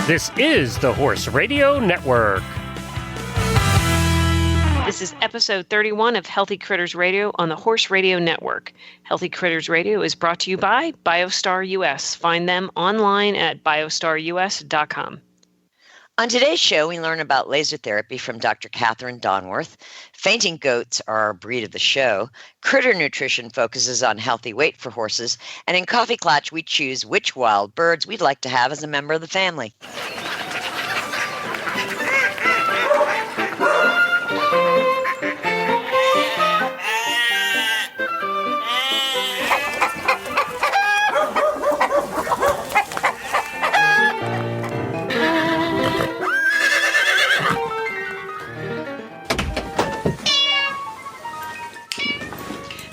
This is the Horse Radio Network. This is episode 31 of Healthy Critters Radio on the Horse Radio Network. Healthy Critters Radio is brought to you by Biostar US. Find them online at biostarus.com. On today's show, we learn about laser therapy from Dr. Catherine Donworth. Fainting goats are our breed of the show. Critter nutrition focuses on healthy weight for horses. And in Coffee Klatch, we choose which wild birds we'd like to have as a member of the family.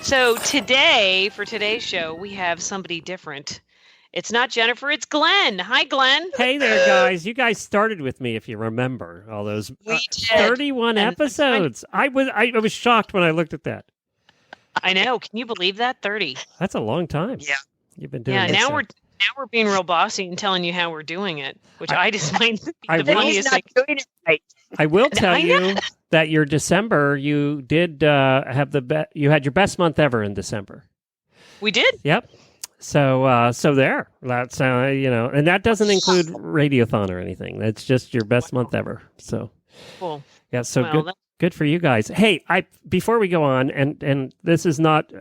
So today, for today's show, we have somebody different. It's not Jennifer, it's Glenn. Hi, Glenn. Hey there, guys. You guys started with me, if you remember, all those 31 episodes. I was shocked when I looked at that. I know. Can you believe that? 30. That's a long time. Yeah. You've been doing Yeah, this. now we're being real bossy and telling you how we're doing it, which I just find the I funniest thing. Doing it right. I will tell you that your December, you did have you had your best month ever in December. We did? Yep. So there. That's and that doesn't include Radiothon or anything. That's just your best month ever. So Cool. yeah. So Well, good for you guys. Hey, before we go on, and this is not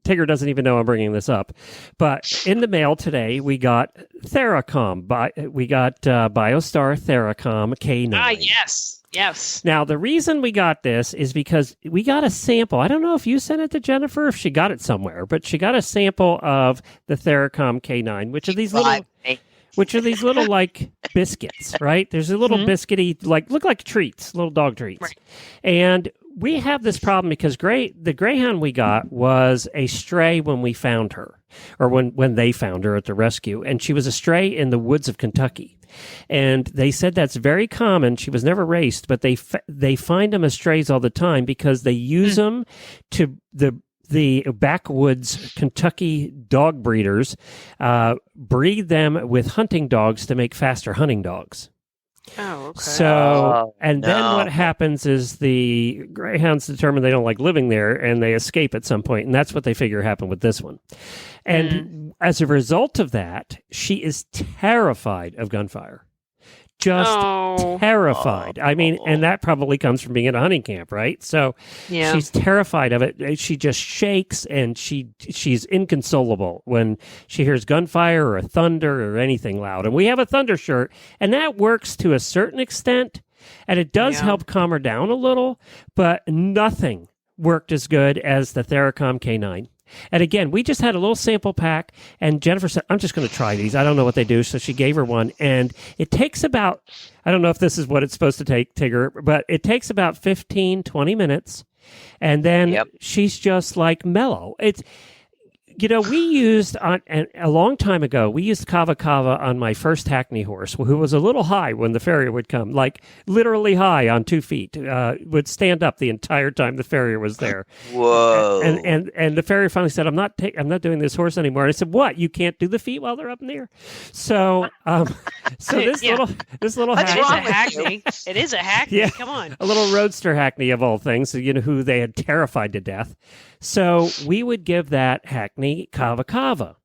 Tigger doesn't even know I'm bringing this up, but in the mail today we got Theracom. We got Biostar Theracom K9. Ah, yes. Now, the reason we got this is because we got a sample. I don't know if you sent it to Jennifer, if she got it somewhere, but she got a sample of the Theracom K9, which are these little like biscuits, right? There's a little biscuity, look like treats, little dog treats. Right. And we have this problem because the greyhound we got was a stray when we found her, or when they found her at the rescue, and she was a stray in the woods of Kentucky. And they said that's very common. She was never raced, but they find them as strays all the time because they use them to the backwoods Kentucky dog breeders breed them with hunting dogs to make faster hunting dogs. Oh, okay. So, then what happens is the greyhounds determine they don't like living there and they escape at some point, and that's what they figure happened with this one. And as a result of that, she is terrified of gunfire. Just terrified. I mean, and that probably comes from being at a hunting camp, right? So she's terrified of it. She just shakes, and she's inconsolable when she hears gunfire or a thunder or anything loud. And we have a thunder shirt, and that works to a certain extent, and it does help calm her down a little, but nothing worked as good as the Theracom K9. And again, we just had a little sample pack, and Jennifer said, I'm just going to try these. I don't know what they do. So she gave her one, and it takes about, I don't know if this is what it's supposed to take, Tigger, but it takes about 15, 20 minutes, and then she's just like mellow. We used, a long time ago, we used Kava Kava on my first Hackney horse, who was a little high when the farrier would come, like literally high on 2 feet, would stand up the entire time the farrier was there. Whoa. And the farrier finally said, I'm not doing this horse anymore. And I said, what? You can't do the feet while they're up in the air? So, this little Hackney. It is a Hackney. Yeah, Come on. a little roadster Hackney of all things, who they had terrified to death. So we would give that Hackney Kava Kava.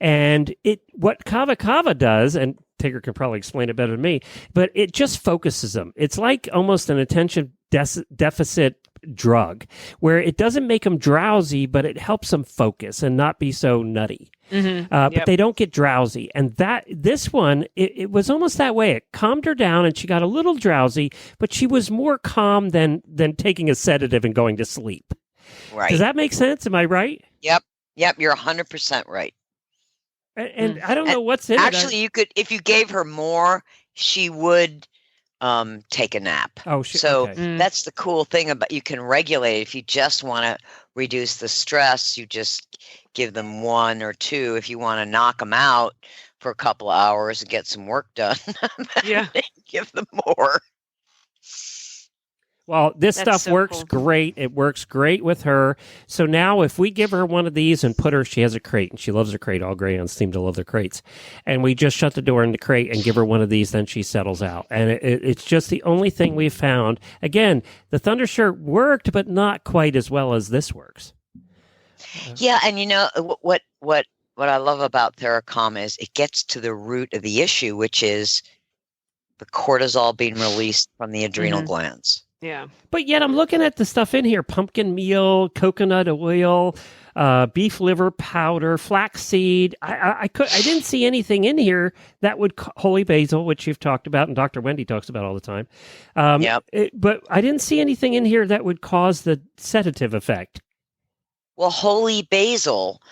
And what Kava Kava does, and Tigger can probably explain it better than me, but it just focuses them. It's like almost an attention deficit drug, where it doesn't make them drowsy, but it helps them focus and not be so nutty. But they don't get drowsy. And this one, it was almost that way. It calmed her down, and she got a little drowsy, but she was more calm than taking a sedative and going to sleep. Right. Does that make sense? Am I right? Yep. You're 100% right. And I don't know what's in actually, you could, if you gave her more, she would take a nap. Oh, so that's the cool thing about, you can regulate. If you just want to reduce the stress, you just give them 1 or 2. If you want to knock them out for a couple of hours and get some work done, give them more. Well, this That's stuff so works cool. great. It works great with her. So now if we give her one of these and put her, she has a crate, and she loves her crate. All greyhounds seem to love their crates. And we just shut the door in the crate and give her one of these, then she settles out. And it's just the only thing we've found. Again, the Thundershirt worked, but not quite as well as this works. Yeah, and what I love about Theracom is it gets to the root of the issue, which is the cortisol being released from the adrenal glands. Yeah. But yet I'm looking at the stuff in here: pumpkin meal, coconut oil, beef liver powder, flaxseed. I didn't see anything in here that would holy basil, which you've talked about and Dr. Wendy talks about all the time. Yep. But I didn't see anything in here that would cause the sedative effect. Well, holy basil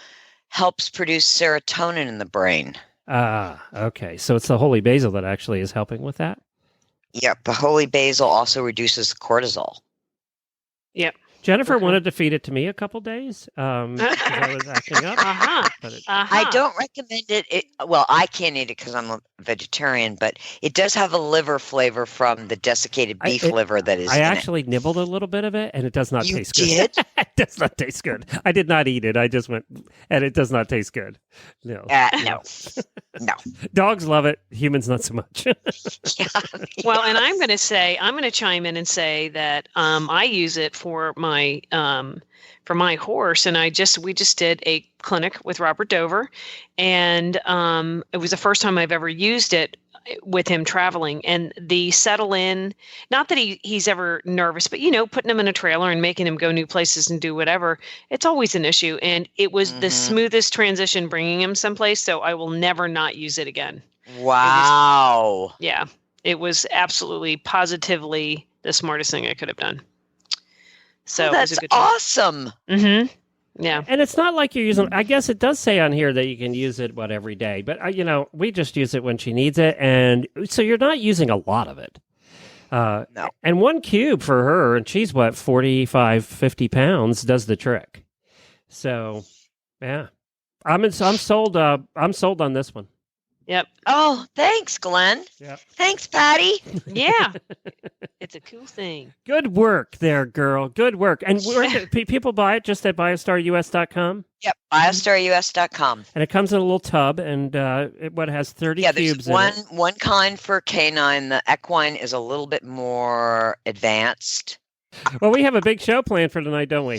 helps produce serotonin in the brain. Ah, okay. So it's the holy basil that actually is helping with that? Yep, the holy basil also reduces cortisol. Yep. Jennifer Okay. wanted to feed it to me a couple days because I was acting up. Uh-huh. But I don't recommend it. Well, I can't eat it because I'm a vegetarian, but it does have a liver flavor from the desiccated beef liver that is I in actually nibbled a little bit of it, and it does not You taste good. did? It does not taste good. I did not eat it. I just went, and it does not taste good. No. it. No. No. Dogs love it. Humans, not so much. Well, and I'm going to chime in and say that I use it for my horse, and we just did a clinic with Robert Dover, and it was the first time I've ever used it with him traveling, and the settle in, not that he's ever nervous, but putting him in a trailer and making him go new places and do whatever, it's always an issue. And it was the smoothest transition bringing him someplace, so I will never not use it again. Wow. It was absolutely positively the smartest thing I could have done. So That's it was a good time. awesome. Mm-hmm. Yeah. And it's not like you're using, I guess it does say on here that you can use it, every day. But, we just use it when she needs it. And so you're not using a lot of it. No. And one cube for her, and she's 45, 50 pounds, does the trick. So, yeah. I'm sold. I'm sold on this one. Yep. Oh, thanks, Glenn. Yep. Thanks, Patty. Yeah. It's a cool thing. Good work there, girl. Good work. And people buy it just at biostarus.com? Yep, biostarus.com. And it comes in a little tub, and it has 30 cubes there's in it. one kind for canine. The equine is a little bit more advanced. Well, we have a big show planned for tonight, don't we?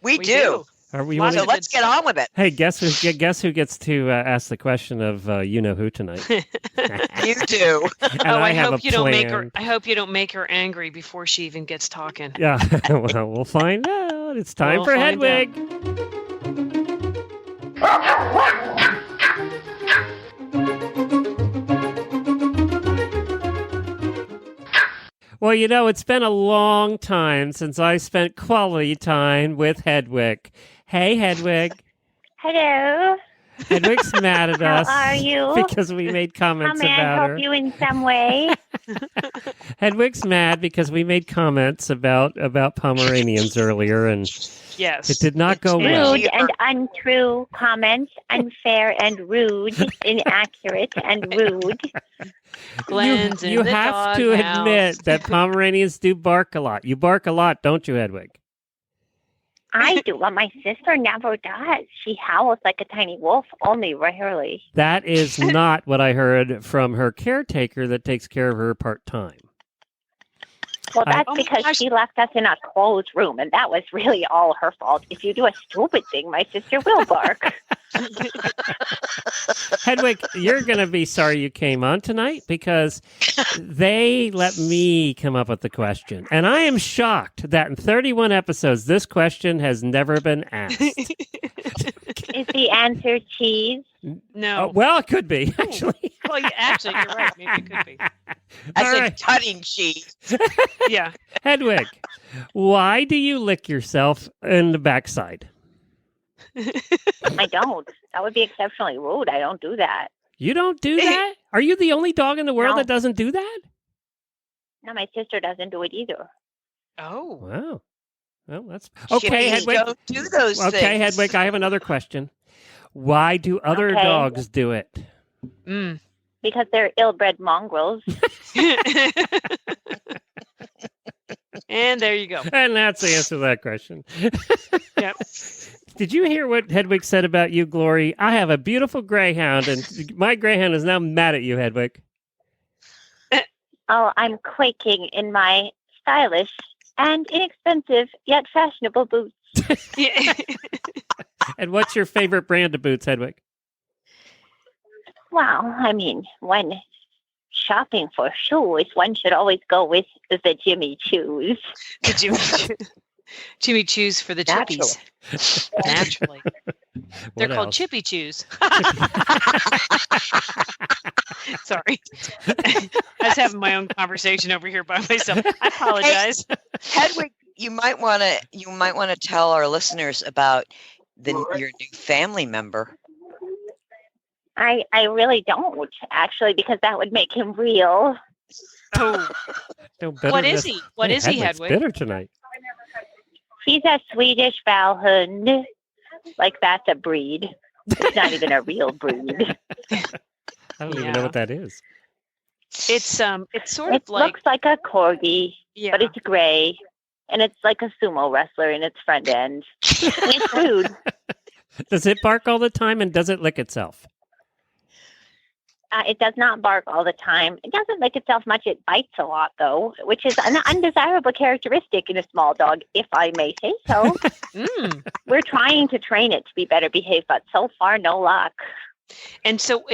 We do. Are we Lots So of let's get on with it. Hey, guess who gets to ask the question of you know who tonight? You do. And I have hope a you don't make her. plan. I hope you don't make her angry before she even gets talking. Yeah, well, we'll find out. It's time We'll for find Hedwig. Well, it's been a long time since I spent quality time with Hedwig. Hey, Hedwig. Hello. Hedwig's mad at us. How are you? Because we made How comments may I about help her. you in some way? Hedwig's mad because we made comments about Pomeranians earlier, and Yes. it did not go well. Rude and untrue comments, unfair and rude, inaccurate and rude. Glenn's you in the have to doghouse. admit that Pomeranians do bark a lot. You bark a lot, don't you, Hedwig? I do, but my sister never does. She howls like a tiny wolf, only rarely. That is not what I heard from her caretaker that takes care of her part-time. Well, that's Oh my because gosh. she left us in a closed room, and that was really all her fault. If you do a stupid thing, my sister will bark. Hedwig, you're going to be sorry you came on tonight because they let me come up with the question. And I am shocked that in 31 episodes, this question has never been asked. Is the answer cheese? No. Well, it could be, actually. Well, yeah, actually, you're right. Maybe it could be. I All said right. cutting cheese. Yeah. Hedwig, why do you lick yourself in the backside? I don't. That would be exceptionally rude. I don't do that. You don't do that? Are you the only dog in the world No. that doesn't do that? No, my sister doesn't do it either. Oh. Wow. Well, that's okay, Chippies Hedwig. don't do those Okay, things. Hedwig, I have another question. Why do other Okay. dogs do it? Mm. Because they're ill-bred mongrels. And there you go. And that's the answer to that question. Yep. Did you hear what Hedwig said about you, Glory? I have a beautiful greyhound, and my greyhound is now mad at you, Hedwig. Oh, I'm quaking in my stylish and inexpensive yet fashionable boots. Yeah. And what's your favorite brand of boots, Hedwig? Well, I mean, when shopping for shoes, one should always go with the Jimmy Choos. The Jimmy Choos for the chippies. Naturally. They're called Chippy Chews. Sorry. I was having my own conversation over here by myself. I apologize. Hey, Hedwig, you might want to tell our listeners about your new family member. I really don't, actually, because that would make him real. Oh. What is he? What is he, Hedwig? Bitter tonight. He's a Swedish Valhund. Like, that's a breed. It's not even a real breed. I don't even know what that is. It's sort of It looks like a corgi, but it's gray, and it's like a sumo wrestler in its front end. It's food. Does it bark all the time, and does it lick itself? It does not bark all the time. It doesn't lick itself much. It bites a lot, though, which is an undesirable characteristic in a small dog, if I may say so. We're trying to train it to be better behaved, but so far, no luck. And so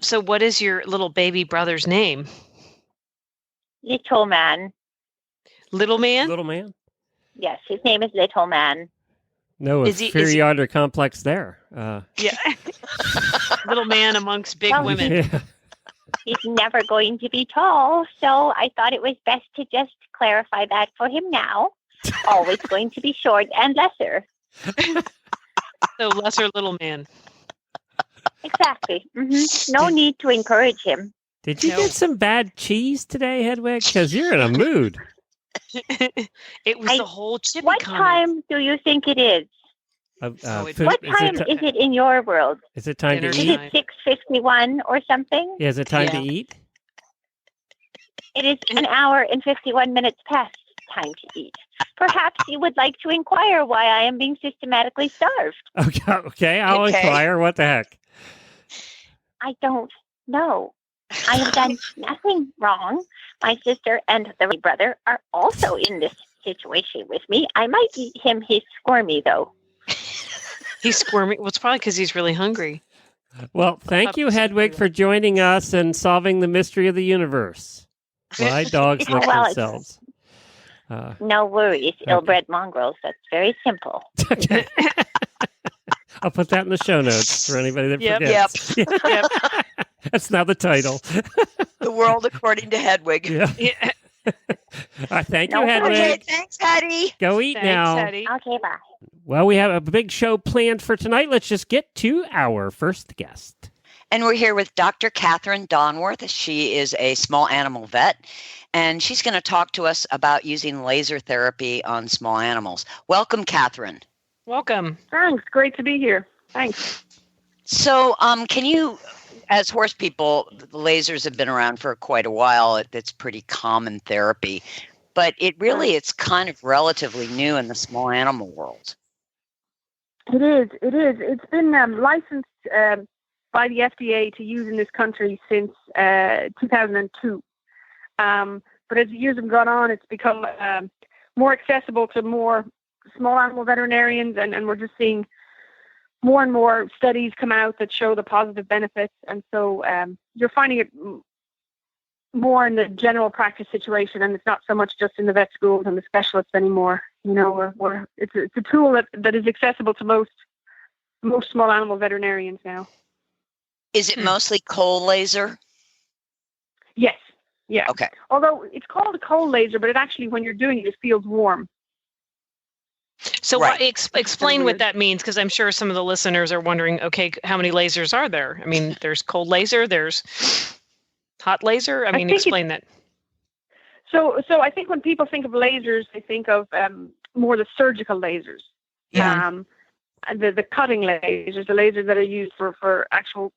so what is your little baby brother's name? Little Man. Little Man? Little Man? Yes, his name is Little Man. No inferiority complex there. Yeah. Little man amongst big women. Yeah. He's never going to be tall, so I thought it was best to just clarify that for him now. Always going to be short and lesser. So lesser little man. Exactly. Mm-hmm. No need to encourage him. Did you get some bad cheese today, Hedwig? Because you're in a mood. It was the whole chippy What comment. time do you think it is? What time is it in your world? Is it time to Is eat? it 6:51 or something? Yeah, is it time to eat? It is an hour and 51 minutes past time to eat. Perhaps you would like to inquire why I am being systematically starved. Okay, I'll inquire. What the heck? I don't know. I have done nothing wrong. My sister and the brother are also in this situation with me. I might eat him. He's squirmy, though. He's squirmy. Well, it's probably because he's really hungry. Well, thank you, Hedwig, for joining us and solving the mystery of the universe. Why dogs lick themselves. No worries. Ill-bred mongrels. That's very simple. Okay. I'll put that in the show notes for anybody that forgets. Yep. That's now the title. The World According to Hedwig. Yeah. Thank you, Hedwig. Okay, thanks, Hattie. Go eat now. Hattie. Okay, bye. Well, we have a big show planned for tonight. Let's just get to our first guest. And we're here with Dr. Catherine Donworth. She is a small animal vet, and she's going to talk to us about using laser therapy on small animals. Welcome, Catherine. Welcome. Thanks. Great to be here. Thanks. So, can you, as horse people, the lasers have been around for quite a while. It's pretty common therapy, but it's kind of relatively new in the small animal world. It is. It's been licensed by the FDA to use in this country since 2002. But as the years have gone on, it's become more accessible to more small animal veterinarians, and we're just seeing more and more studies come out that show the positive benefits. And so you're finding it more in the general practice situation, and it's not so much just in the vet schools and the specialists anymore. You know, it's a tool that is accessible to most small animal veterinarians now. Is it mostly cold laser? Yes. Yeah. Okay. Although it's called a cold laser, but it actually, when you're doing it, it feels warm. So explain what that means, because I'm sure some of the listeners are wondering, okay, how many lasers are there? I mean, there's cold laser, there's hot laser. I mean, explain that. So I think when people think of lasers, they think of more the surgical lasers. Yeah. And the cutting lasers, the lasers that are used for actual,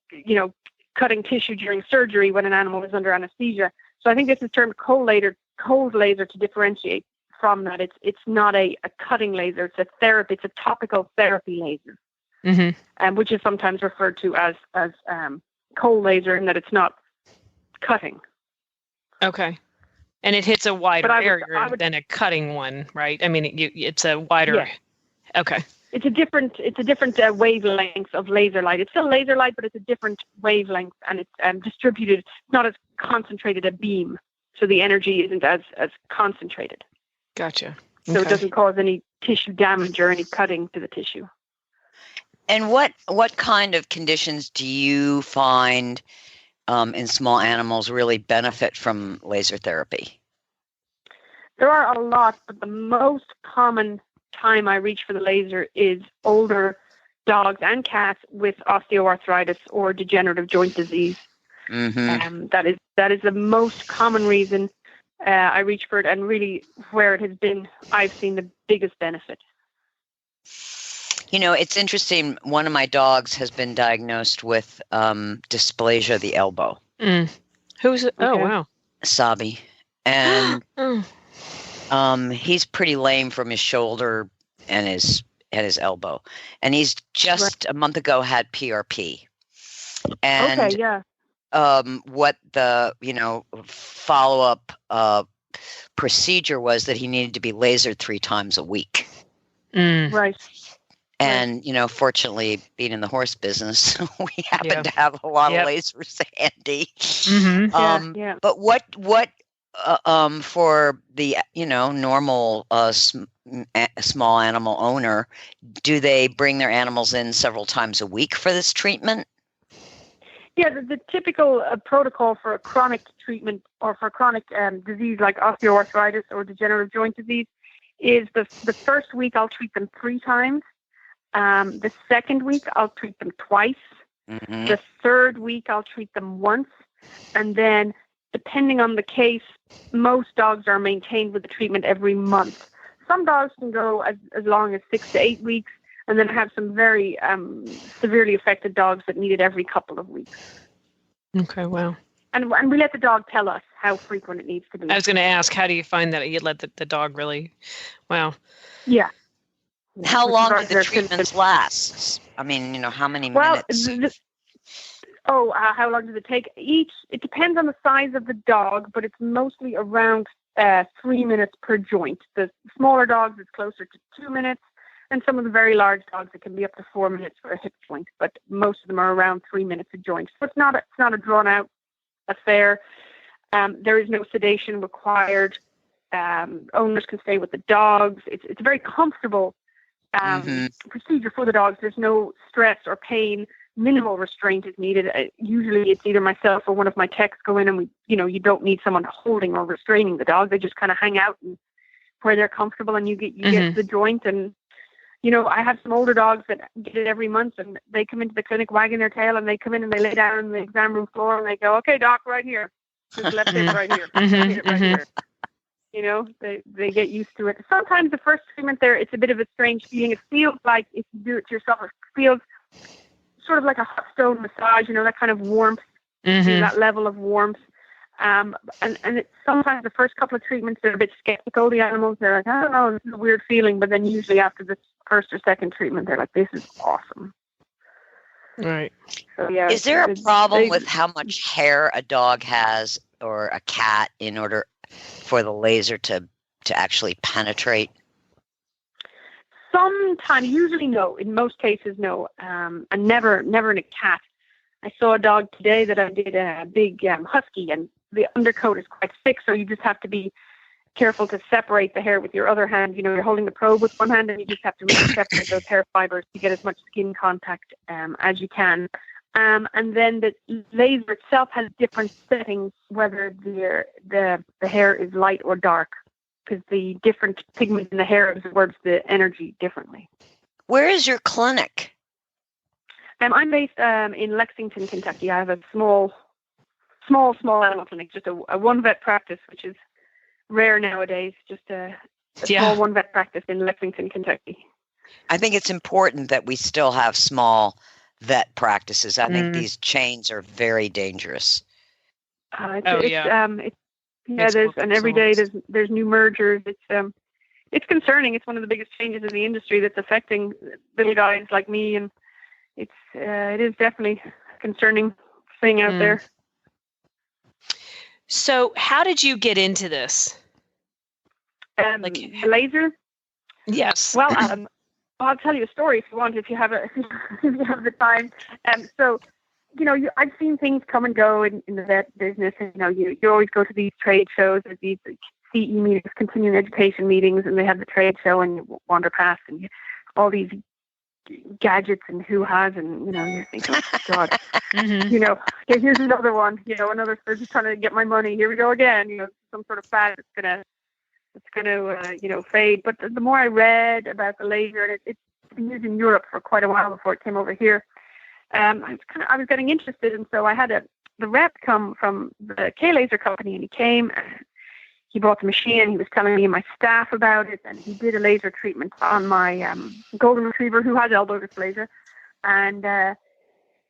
cutting tissue during surgery when an animal is under anesthesia. So I think this is termed cold laser to differentiate from that. It's not a cutting laser. It's a therapy. It's a topical therapy laser, which is sometimes referred to as cold laser, in that it's not cutting. Okay. And it hits a wider area than a cutting one, right? I mean, it's a wider. Yes. Okay. It's a different wavelength of laser light. It's still laser light, but it's a different wavelength, and it's distributed. It's not as concentrated a beam, so the energy isn't as concentrated. Gotcha. So it doesn't cause any tissue damage or any cutting to the tissue. And what kind of conditions do you find in small animals really benefit from laser therapy? There are a lot, but the most common time I reach for the laser is older dogs and cats with osteoarthritis or degenerative joint disease. That is the most common reason I reach for it, and really where it has been, I've seen the biggest benefit. You know, it's interesting. One of my dogs has been diagnosed with dysplasia of the elbow. Who's it? Oh, wow. Sabi. And he's pretty lame from his shoulder and his elbow. And he's just a month ago had PRP. And what the, follow-up procedure was that he needed to be lasered 3 times a week. Right. And, fortunately, being in the horse business, we happen to have a lot of lasers handy. But what for the, normal small animal owner, do they bring their animals in several times a week for this treatment? Yeah, the typical protocol for a chronic treatment or for a chronic disease like osteoarthritis or degenerative joint disease is the first week I'll treat them 3 times. The second week I'll treat them twice. The third week I'll treat them once. And then, depending on the case, most dogs are maintained with the treatment every month. Some dogs can go as long as 6 to 8 weeks. And then I have some very severely affected dogs that need it every couple of weeks. Okay, wow. And we let the dog tell us how frequent it needs to be. I was going to ask, how do you find that you let the dog really? Wow. Yeah. How long do the treatments last? I mean, how many minutes? How long does it take? It depends on the size of the dog, but it's mostly around 3 minutes per joint. The smaller dogs, it's closer to 2 minutes. And some of the very large dogs, it can be up to 4 minutes for a hip joint, but most of them are around 3 minutes a joint. So it's not a drawn out affair. There is no sedation required. Owners can stay with the dogs. It's a very comfortable procedure for the dogs. There's no stress or pain. Minimal restraint is needed. Usually it's either myself or one of my techs go in, and you don't need someone holding or restraining the dog. They just kind of hang out where they're comfortable, and you get to the joint. And I have some older dogs that get it every month, and they come into the clinic wagging their tail, and they come in and they lay down on the exam room floor, and they go, "Okay, doc, right here. Just left hip right here. Right here." They get used to it. Sometimes the first treatment there, it's a bit of a strange feeling. It feels like, if you do it to yourself, it feels sort of like a hot stone massage, that kind of warmth, that level of warmth. And sometimes the first couple of treatments, they're a bit skeptical. The animals, they're like, I don't know, this is a weird feeling. But then usually after the first or second treatment, they're like, this is awesome. Right. So, yeah. Is there a problem with how much hair a dog has or a cat in order for the laser to actually penetrate? Sometimes, usually no. In most cases, no. And never in a cat. I saw a dog today that I did a big husky, and the undercoat is quite thick, so you just have to be careful to separate the hair with your other hand. You're holding the probe with one hand, and you just have to really separate those hair fibers to get as much skin contact as you can. And then the laser itself has different settings, whether the hair is light or dark, because the different pigment in the hair absorbs the energy differently. Where is your clinic? I'm based in Lexington, Kentucky. I have a small animal clinic, just a one vet practice, which is rare nowadays. Just a small one vet practice in Lexington, Kentucky. I think it's important that we still have small vet practices. I think these chains are very dangerous. There's and every day there's new mergers. it's concerning. It's one of the biggest changes in the industry that's affecting little guys like me, and it is definitely a concerning thing out there. So how did you get into this? The laser? Yes. Well, I'll tell you a story if you want, if you have if you have the time. So, I've seen things come and go in the vet business. And, you always go to these trade shows, or these CE meetings, continuing education meetings, and they have the trade show, and you wander past, and all these gadgets and hoo-has, and you think, oh God, okay, here's another one, another person trying to get my money. Here we go again. Some sort of fad that's gonna fade. But the more I read about the laser, and it's been used in Europe for quite a while before it came over here, I was getting interested, and so I had the rep come from the K Laser company, and he came. He bought the machine, and he was telling me and my staff about it, and he did a laser treatment on my golden retriever who has elbow dysplasia, and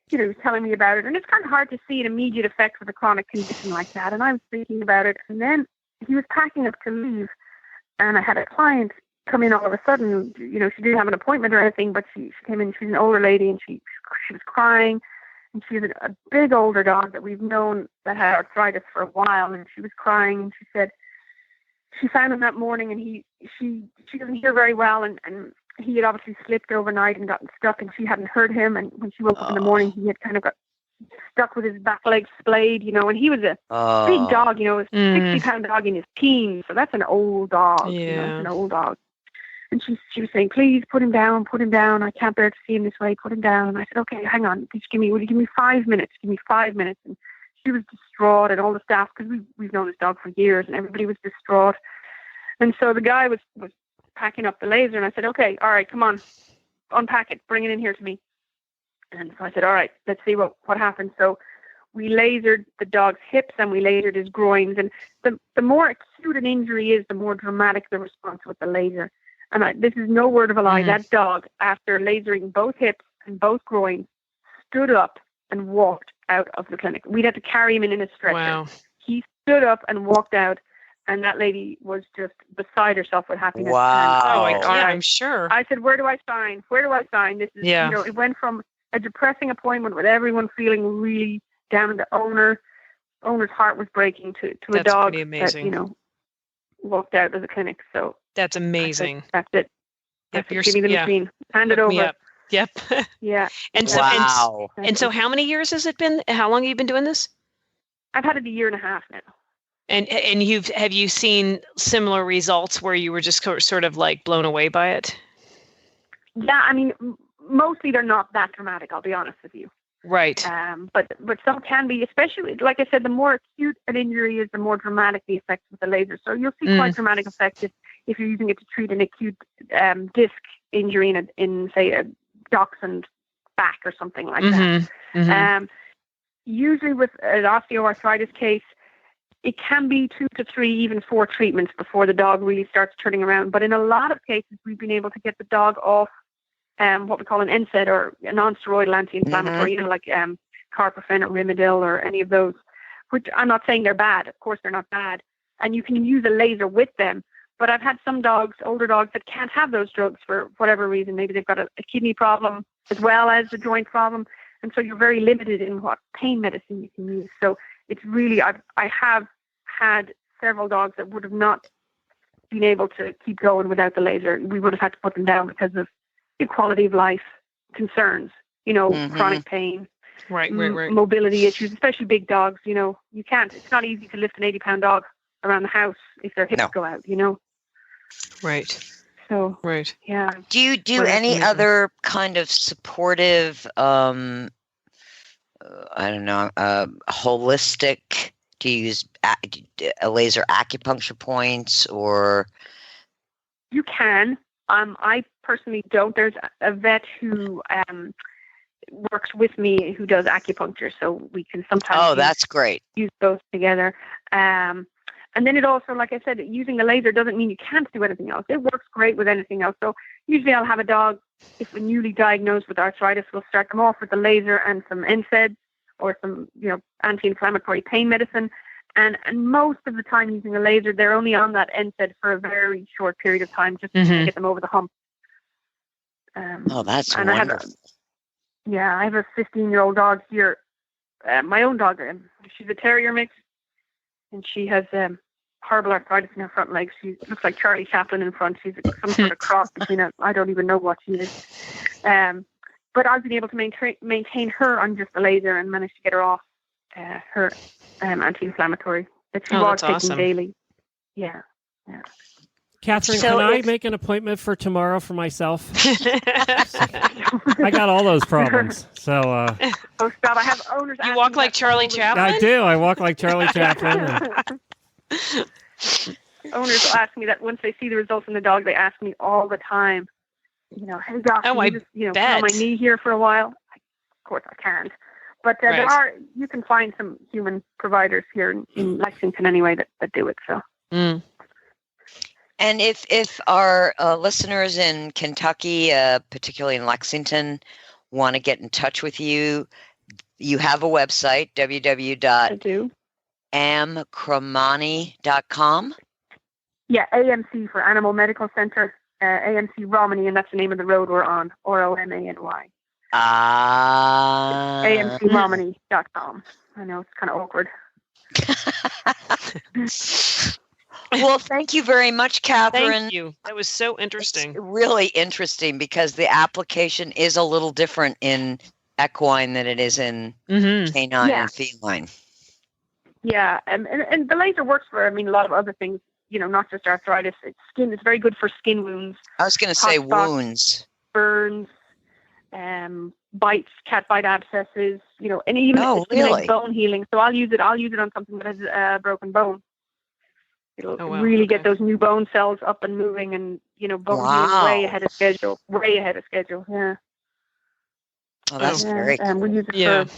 he was telling me about it, and it's kind of hard to see an immediate effect with a chronic condition like that, and I was thinking about it, and then he was packing up to leave, and I had a client come in all of a sudden. She didn't have an appointment or anything, but she came in. She's an older lady, and she was crying, and she was a big older dog that we've known that had arthritis for a while, and she was crying, and she said she found him that morning, and she doesn't hear very well, and he had obviously slipped overnight and gotten stuck, and she hadn't heard him, and when she woke up in the morning, he had kind of got stuck with his back leg splayed, and he was a big dog, a 60-pound dog in his teens, so that's an old dog, it's an old dog. And she was saying, please put him down, I can't bear to see him this way, put him down. And I said, okay, hang on, will you give me 5 minutes, and she was distraught, and all the staff, because we've known this dog for years, and everybody was distraught. And so the guy was packing up the laser, and I said, okay, all right, come on, unpack it, bring it in here to me. And so I said, all right, let's see what happened. So we lasered the dog's hips, and we lasered his groins. And the more acute an injury is, the more dramatic the response with the laser. And this is no word of a lie. That dog, after lasering both hips and both groins, stood up and walked out of the clinic. We'd had to carry him in a stretcher. Wow. He stood up and walked out, and that lady was just beside herself with happiness. Wow. And I'm sure. I said, where do I sign? This is, it went from a depressing appointment with everyone feeling really down, and the owner's heart was breaking to a dog pretty amazing. that, walked out of the clinic. So that's amazing. That's it. Yep, Give me the machine. Hand it over. Yep. Yeah. And so, and so how many years has it been? How long have you been doing this? I've had it 1.5 years now. And have you seen similar results where you were just sort of like blown away by it? Yeah, I mean, mostly they're not that dramatic, I'll be honest with you. Right. But some can be, especially, like I said, the more acute an injury is, the more dramatic the effects with the laser. So you'll see quite dramatic effects if you're using it to treat an acute disc injury in say, a dachshund back or something like that. Mm-hmm. Usually with an osteoarthritis case, it can be 2 to 3, even 4 treatments before the dog really starts turning around. But in a lot of cases, we've been able to get the dog off what we call an NSAID, or a non-steroidal anti-inflammatory, like carprofen or Rimadyl or any of those, which I'm not saying they're bad. Of course, they're not bad. And you can use a laser with them. But I've had some dogs, older dogs, that can't have those drugs for whatever reason. Maybe they've got a kidney problem as well as a joint problem. And so you're very limited in what pain medicine you can use. So it's really, I have had several dogs that would have not been able to keep going without the laser. We would have had to put them down because of quality of life concerns, chronic pain, right, mobility issues, especially big dogs. You can't, it's not easy to lift an 80-pound dog around the house if their hips go out, Right. So, right. Yeah. Do you do any other kind of supportive, holistic, do you use a laser acupuncture points, or? You can. I personally don't. There's a vet who works with me who does acupuncture, so we can sometimes that's great. Use both together. And then it also, like I said, using the laser doesn't mean you can't do anything else. It works great with anything else. So usually I'll have a dog, if we're newly diagnosed with arthritis, we'll start them off with the laser and some NSAIDs or some, anti-inflammatory pain medicine And most of the time using a laser, they're only on that NSAID for a very short period of time, just to get them over the hump. That's and wonderful. I have a 15-year-old dog here. My own dog. She's a terrier mix, and she has horrible arthritis in her front legs. She looks like Charlie Chaplin in front. She's some sort of cross between I don't even know what she is. But I've been able to maintain her on just the laser and managed to get her off her anti-inflammatory that she was taking awesome. daily. Yeah. Catherine, can I make an appointment for tomorrow for myself? I got all those problems. So. Oh, stop! I have owners. You walk like Charlie Chaplin? I do. I walk like Charlie Chaplin. Owners will ask me that once they see the results in the dog. They ask me all the time. Hey doc, can you just put on my knee here for a while? Of course I can't. But you can find some human providers here in Lexington anyway that do it. So. And if our listeners in Kentucky, particularly in Lexington, want to get in touch with you, you have a website, www.amcromani.com. Yeah, AMC for Animal Medical Center, AMC Romany, and that's the name of the road we're on, Romany. AMCRomany.com. I know it's kind of awkward. Well, thank you very much, Catherine. Thank you. That was so interesting. It's really interesting because the application is a little different in equine than it is in canine and feline. Yeah, and the laser works for, a lot of other things, not just arthritis. It's very good for skin wounds. I was going to say wounds. Burns, bites, cat bite abscesses, and even really? Bone healing. So I'll use it on something that has a broken bone. It'll really get those new bone cells up and moving, and bone healing way ahead of schedule. Yeah. Oh, that's very cool. And we use it for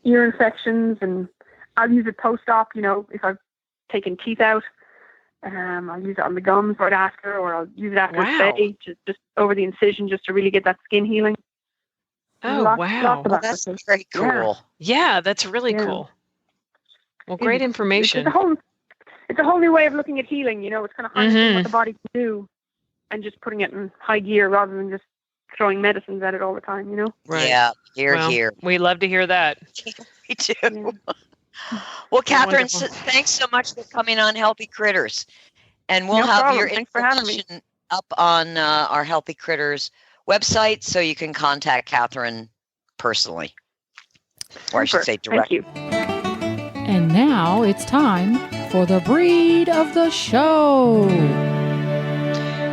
ear infections, and I'll use it post-op. If I've taken teeth out, I'll use it on the gums right after, or I'll use it after a stay, just over the incision, just to really get that skin healing. Oh, lots of that's very cool. Yeah, that's really cool. Well, great information. It's a whole new way of looking at healing. It's kind of harnessing what the body can do, and just putting it in high gear rather than just throwing medicines at it all the time. Right. Yeah, here. We love to hear that. Me too. Yeah. Well, Catherine, thanks so much for coming on Healthy Critters. And we'll have your information up on our Healthy Critters website so you can contact Catherine personally. Or I should say directly. Thank you. And now it's time for the breed of the show.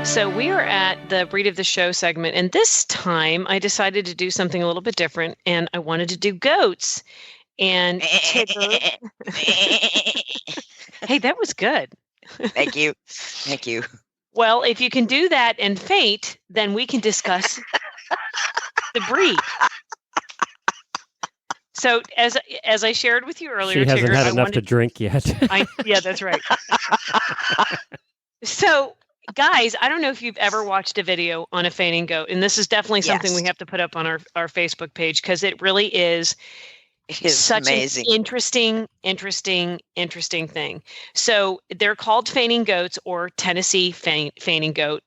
So we are at the breed of the show segment, and this time I decided to do something a little bit different, and I wanted to do goats. And Tigger. Hey, that was good. Thank you. Well, if you can do that and faint, then we can discuss the breed. So as I shared with you earlier, she hasn't Tigger, had enough to drink yet. Yeah, that's right. So, guys, I don't know if you've ever watched a video on a fainting goat, and this is definitely something we have to put up on our Facebook page because it really is. It's such amazing. An interesting thing. So they're called fainting goats or Tennessee fainting goat.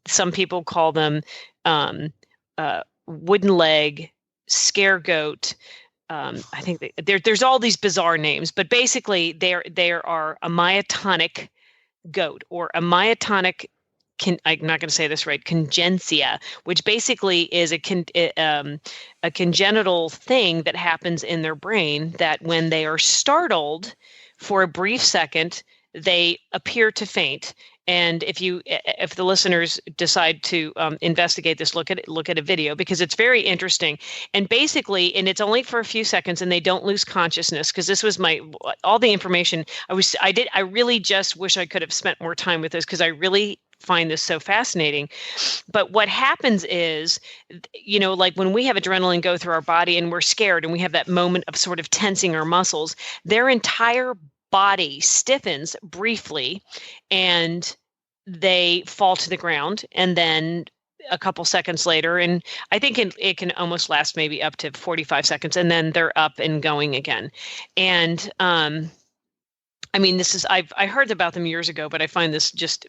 Some people call them wooden leg, scare goat. I think there's all these bizarre names, but basically they are a myotonic goat or a myotonic. I'm not going to say this right. Congensia, which basically is a congenital thing that happens in their brain that when they are startled for a brief second, they appear to faint. And if the listeners decide to investigate this, look at a video because it's very interesting. And basically, and it's only for a few seconds, and they don't lose consciousness because this was all the information I really just wish I could have spent more time with this because I really find this so fascinating. But what happens is, like when we have adrenaline go through our body and we're scared and we have that moment of sort of tensing our muscles, their entire body stiffens briefly and they fall to the ground. And then a couple seconds later, and I think it can almost last maybe up to 45 seconds, and then they're up and going again. And I mean, I heard about them years ago, but I find this just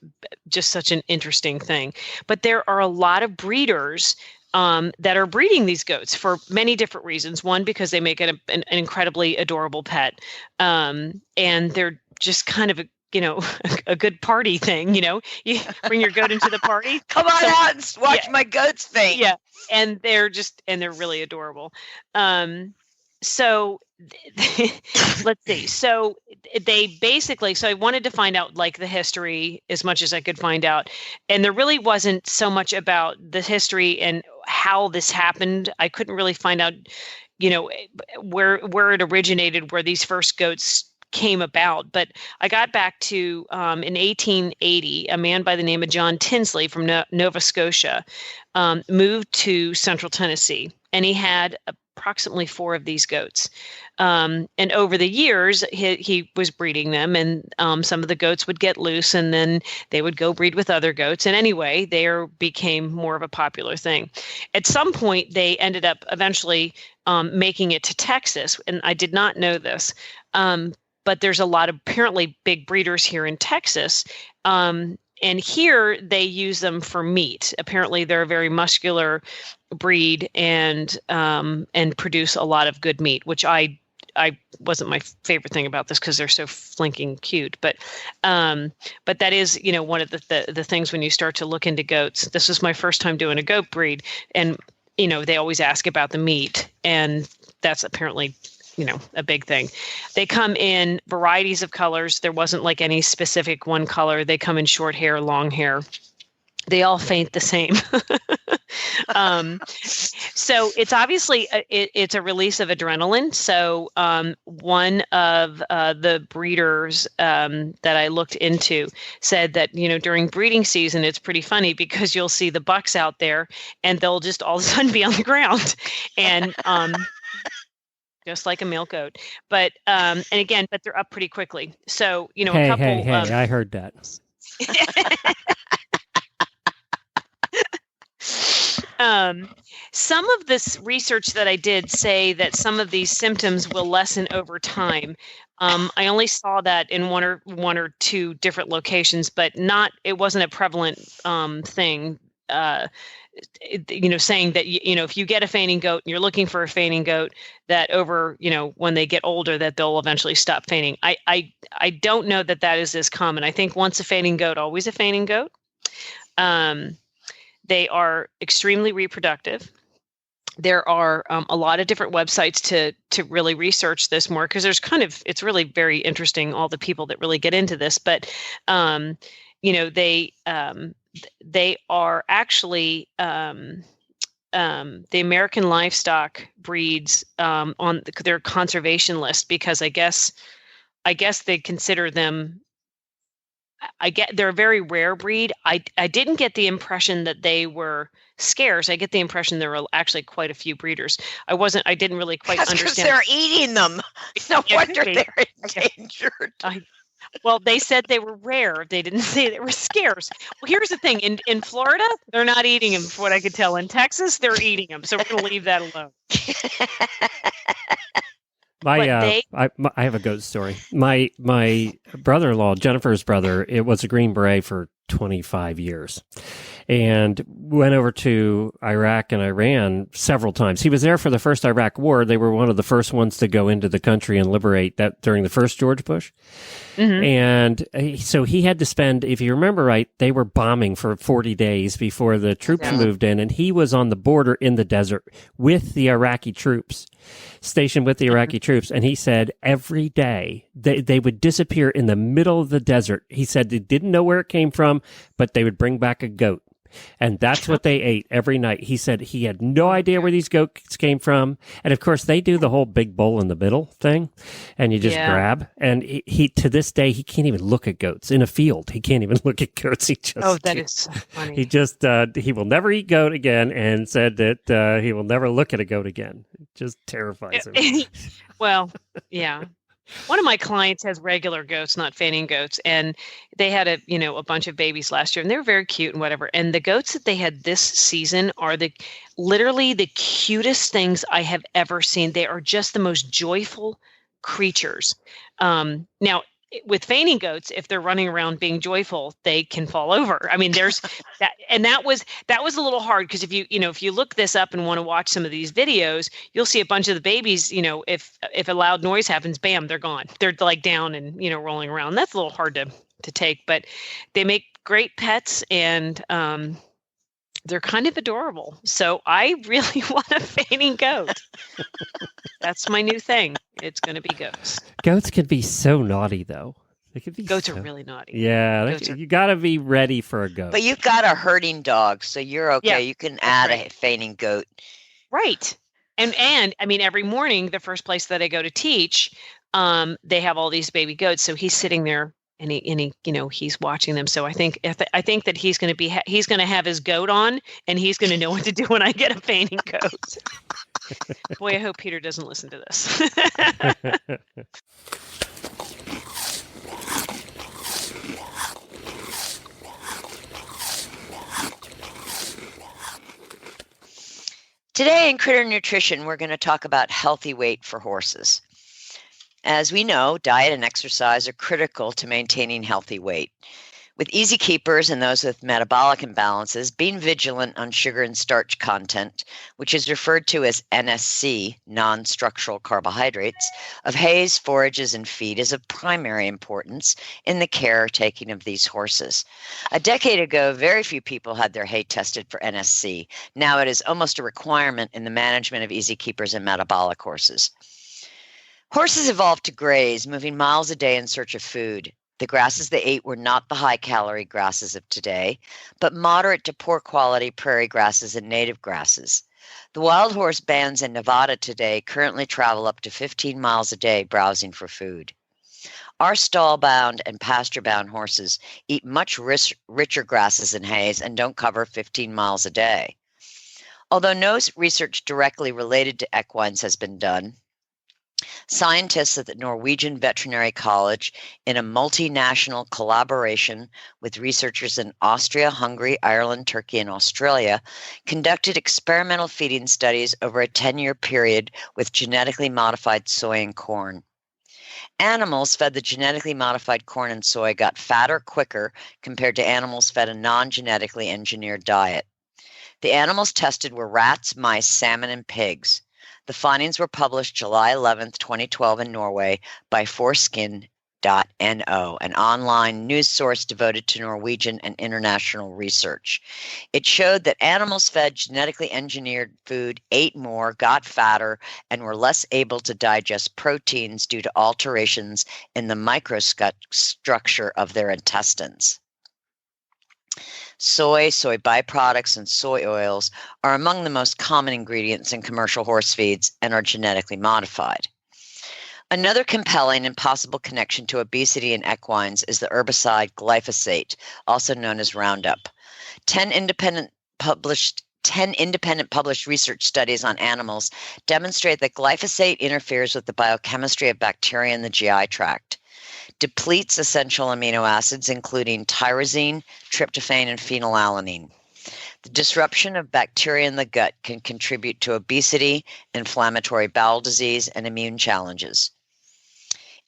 such an interesting thing. But there are a lot of breeders that are breeding these goats for many different reasons. One, because they make it an incredibly adorable pet, and they're just kind of a good party thing. You bring your goat into the party. Come on out and watch my goats faint. Yeah, and they're really adorable. So let's see. So they basically, I wanted to find out like the history as much as I could find out. And there really wasn't so much about the history and how this happened. I couldn't really find out, where it originated, where these first goats came about. But I got back to in 1880, a man by the name of John Tinsley from Nova Scotia moved to central Tennessee, and he had approximately 4 of these goats. And over the years, he was breeding them, and some of the goats would get loose, and then they would go breed with other goats. And anyway, they became more of a popular thing. At some point, they ended up eventually making it to Texas, and I did not know this. But there's a lot of apparently big breeders here in Texas. And here they use them for meat. Apparently they're a very muscular breed and produce a lot of good meat, which I wasn't my favorite thing about this because they're so flinking cute. But that is, one of the things when you start to look into goats. This was my first time doing a goat breed, and they always ask about the meat, and that's apparently a big thing. They come in varieties of colors. There wasn't like any specific one color. They come in short hair, long hair. They all faint the same. So it's obviously it's a release of adrenaline. So one of the breeders that I looked into said that during breeding season it's pretty funny because you'll see the bucks out there and they'll just all of a sudden be on the ground and just like a male goat, but and they're up pretty quickly. So a couple. Hey! I heard that. Some of this research that I did say that some of these symptoms will lessen over time. I only saw that in one or two different locations, but it wasn't a prevalent thing. Saying that, if you get a fainting goat and you're looking for a fainting goat, that over, when they get older, that they'll eventually stop fainting. I don't know that is as common. I think once a fainting goat, always a fainting goat. They are extremely reproductive. There are a lot of different websites to really research this more, because it's really very interesting, all the people that really get into this, but they are actually the American livestock breeds on their conservation list, because I guess they consider them. They're a very rare breed. I didn't get the impression that they were scarce. I get the impression there were actually quite a few breeders. I didn't really quite understand. Because they're eating them. No wonder they're endangered. Well, they said they were rare. They didn't say they were scarce. Well, here's the thing. In Florida, they're not eating them, from what I could tell. In Texas, they're eating them. So we're going to leave that alone. I have a goat story. My brother-in-law, Jennifer's brother, it was a Green Beret for 25 years, and went over to Iraq and Iran several times. He was there for the first Iraq War. They were one of the first ones to go into the country and liberate that during the first George Bush. Mm-hmm. And so he had to spend, if you remember right, they were bombing for 40 days before the troops moved in, and he was on the border in the desert with the Iraqi troops, stationed with the Iraqi troops. And he said every day they would disappear in the middle of the desert. He said they didn't know where it came from, but they would bring back a goat. And that's what they ate every night. He said he had no idea where these goats came from. And of course, they do the whole big bowl in the middle thing, and you just grab. And he to this day, he can't even look at goats in a field. He can't even look at goats. That is so funny. He will never eat goat again, and said that he will never look at a goat again. It just terrifies him. Well, yeah. One of my clients has regular goats, not fainting goats, and they had a bunch of babies last year, and they were very cute and whatever. And the goats that they had this season are literally the cutest things I have ever seen. They are just the most joyful creatures. Now, with fainting goats, if they're running around being joyful, they can fall over. I mean, there's that, and that was a little hard because if you look this up and want to watch some of these videos, you'll see a bunch of the babies. If a loud noise happens, bam, they're gone. They're like down and rolling around. That's a little hard to take, but they make great pets, and they're kind of adorable. So I really want a fainting goat. That's my new thing. It's going to be goats. Goats can be so naughty, though. They can be Goats are really naughty. Yeah, you got to be ready for a goat. But you've got a herding dog, so you're okay. Yeah, you can add a fainting goat. Right. And I mean, every morning, the first place that I go to teach, they have all these baby goats. So he's sitting there and he's watching them. So I think that he's going to have his goat on, and he's going to know what to do when I get a fainting goat. Boy, I hope Peter doesn't listen to this. Today in Critter Nutrition, we're going to talk about healthy weight for horses. As we know, diet and exercise are critical to maintaining healthy weight. With easy keepers and those with metabolic imbalances, being vigilant on sugar and starch content, which is referred to as NSC, non-structural carbohydrates, of hays, forages, and feed is of primary importance in the caretaking of these horses. A decade ago, very few people had their hay tested for NSC. Now it is almost a requirement in the management of easy keepers and metabolic horses. Horses evolved to graze, moving miles a day in search of food. The grasses they ate were not the high-calorie grasses of today, but moderate to poor quality prairie grasses and native grasses. The wild horse bands in Nevada today currently travel up to 15 miles a day browsing for food. Our stall-bound and pasture-bound horses eat much richer grasses and hays and don't cover 15 miles a day. Although no research directly related to equines has been done, scientists at the Norwegian Veterinary College, in a multinational collaboration with researchers in Austria, Hungary, Ireland, Turkey, and Australia, conducted experimental feeding studies over a 10-year period with genetically modified soy and corn. Animals fed the genetically modified corn and soy got fatter quicker compared to animals fed a non-genetically engineered diet. The animals tested were rats, mice, salmon, and pigs. The findings were published July 11, 2012 in Norway by Foreskin.no, an online news source devoted to Norwegian and international research. It showed that animals fed genetically engineered food ate more, got fatter, and were less able to digest proteins due to alterations in the microstructure of their intestines. Soy byproducts, and soy oils are among the most common ingredients in commercial horse feeds and are genetically modified. Another compelling and possible connection to obesity in equines is the herbicide glyphosate, also known as Roundup. 10 independent published research studies on animals demonstrate that glyphosate interferes with the biochemistry of bacteria in the GI tract, depletes essential amino acids, including tyrosine, tryptophan, and phenylalanine. The disruption of bacteria in the gut can contribute to obesity, inflammatory bowel disease, and immune challenges.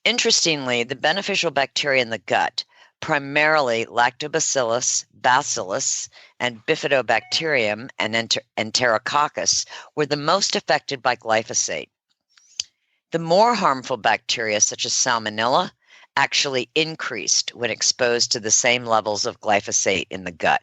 Interestingly, the beneficial bacteria in the gut, primarily Lactobacillus, Bacillus, and Bifidobacterium and Enterococcus, were the most affected by glyphosate. The more harmful bacteria, such as Salmonella, actually increased when exposed to the same levels of glyphosate in the gut.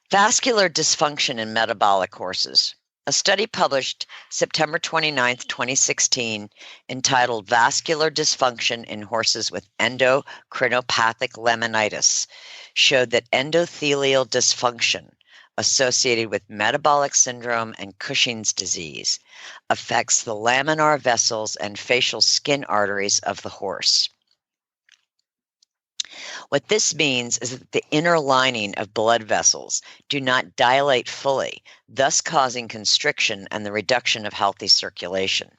Vascular dysfunction in metabolic horses. A study published September 29, 2016, entitled Vascular Dysfunction in Horses with Endocrinopathic Laminitis, showed that endothelial dysfunction associated with metabolic syndrome and Cushing's disease affects the laminar vessels and facial skin arteries of the horse. What this means is that the inner lining of blood vessels do not dilate fully, thus causing constriction and the reduction of healthy circulation.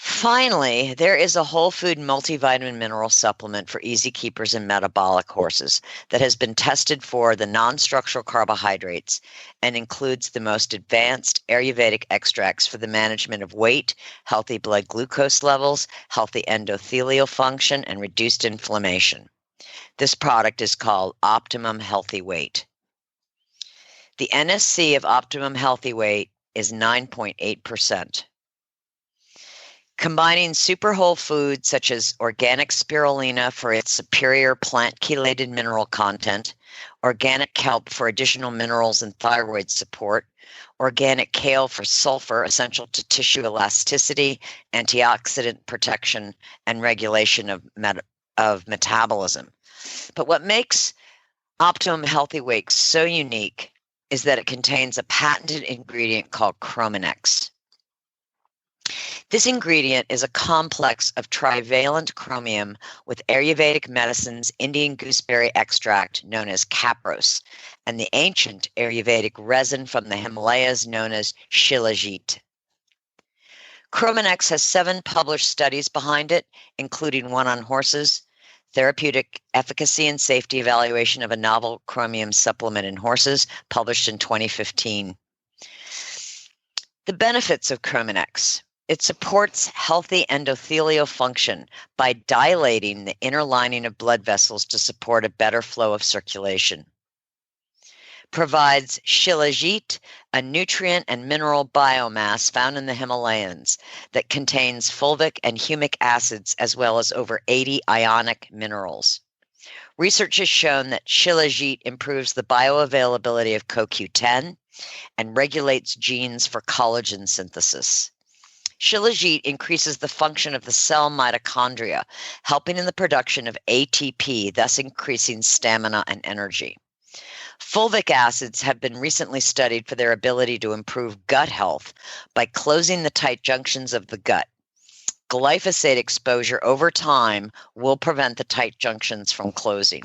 Finally, there is a whole food multivitamin mineral supplement for easy keepers and metabolic horses that has been tested for the non-structural carbohydrates and includes the most advanced Ayurvedic extracts for the management of weight, healthy blood glucose levels, healthy endothelial function, and reduced inflammation. This product is called Optimum Healthy Weight. The NSC of Optimum Healthy Weight is 9.8%. Combining super whole foods such as organic spirulina for its superior plant chelated mineral content, organic kelp for additional minerals and thyroid support, organic kale for sulfur essential to tissue elasticity, antioxidant protection, and regulation of metabolism. But what makes Optimum Healthy Weight so unique is that it contains a patented ingredient called Chrominex. This ingredient is a complex of trivalent chromium with Ayurvedic medicine's Indian gooseberry extract known as capros and the ancient Ayurvedic resin from the Himalayas known as shilajit. Chrominex has 7 published studies behind it, including one on horses, therapeutic efficacy and safety evaluation of a novel chromium supplement in horses, published in 2015. The benefits of Chrominex. It supports healthy endothelial function by dilating the inner lining of blood vessels to support a better flow of circulation. Provides shilajit, a nutrient and mineral biomass found in the Himalayas that contains fulvic and humic acids as well as over 80 ionic minerals. Research has shown that shilajit improves the bioavailability of CoQ10 and regulates genes for collagen synthesis. Shilajit increases the function of the cell mitochondria, helping in the production of ATP, thus increasing stamina and energy. Fulvic acids have been recently studied for their ability to improve gut health by closing the tight junctions of the gut. Glyphosate exposure over time will prevent the tight junctions from closing.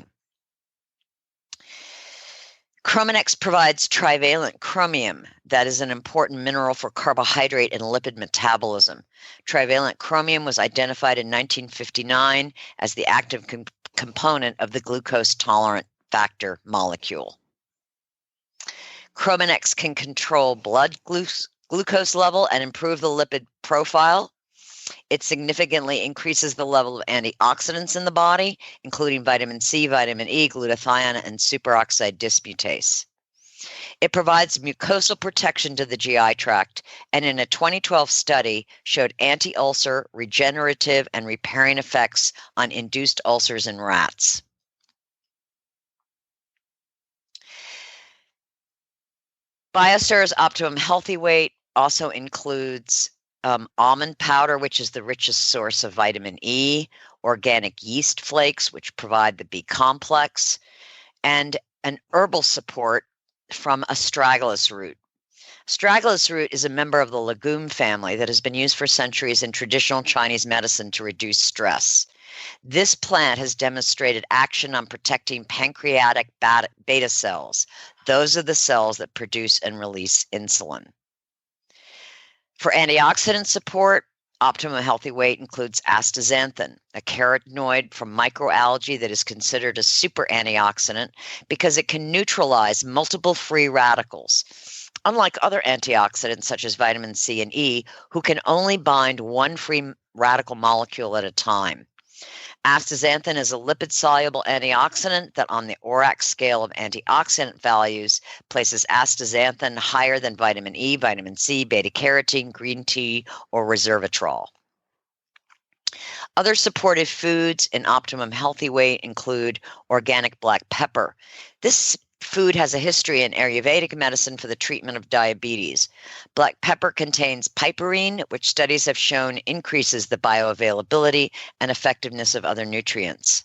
Chrominex provides trivalent chromium, that is an important mineral for carbohydrate and lipid metabolism. Trivalent chromium was identified in 1959 as the active component of the glucose tolerant factor molecule. Chrominex can control blood glucose level and improve the lipid profile. It significantly increases the level of antioxidants in the body, including vitamin C, vitamin E, glutathione, and superoxide dismutase. It provides mucosal protection to the GI tract, and in a 2012 study showed anti-ulcer, regenerative, and repairing effects on induced ulcers in rats. Biostar's Optimum Healthy Weight also includes almond powder, which is the richest source of vitamin E, organic yeast flakes, which provide the B complex, and an herbal support from astragalus root. Astragalus root is a member of the legume family that has been used for centuries in traditional Chinese medicine to reduce stress. This plant has demonstrated action on protecting pancreatic beta cells. Those are the cells that produce and release insulin. For antioxidant support, Optimum Healthy Weight includes astaxanthin, a carotenoid from microalgae that is considered a super antioxidant because it can neutralize multiple free radicals, unlike other antioxidants such as vitamin C and E, who can only bind one free radical molecule at a time. Astaxanthin is a lipid-soluble antioxidant that on the ORAC scale of antioxidant values places astaxanthin higher than vitamin E, vitamin C, beta-carotene, green tea, or resveratrol. Other supportive foods in Optimum Healthy Weight include organic black pepper. This food has a history in Ayurvedic medicine for the treatment of diabetes. Black pepper contains piperine, which studies have shown increases the bioavailability and effectiveness of other nutrients.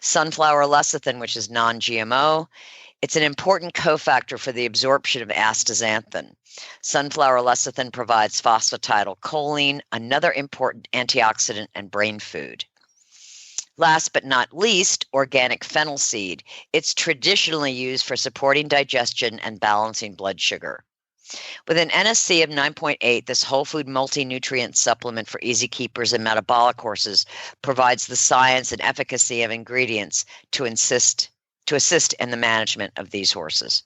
Sunflower lecithin, which is non-GMO, it's an important cofactor for the absorption of astaxanthin. Sunflower lecithin provides phosphatidylcholine, another important antioxidant and brain food. Last but not least, organic fennel seed. It's traditionally used for supporting digestion and balancing blood sugar. With an NSC of 9.8, this whole food multi-nutrient supplement for easy keepers and metabolic horses provides the science and efficacy of ingredients to assist in the management of these horses.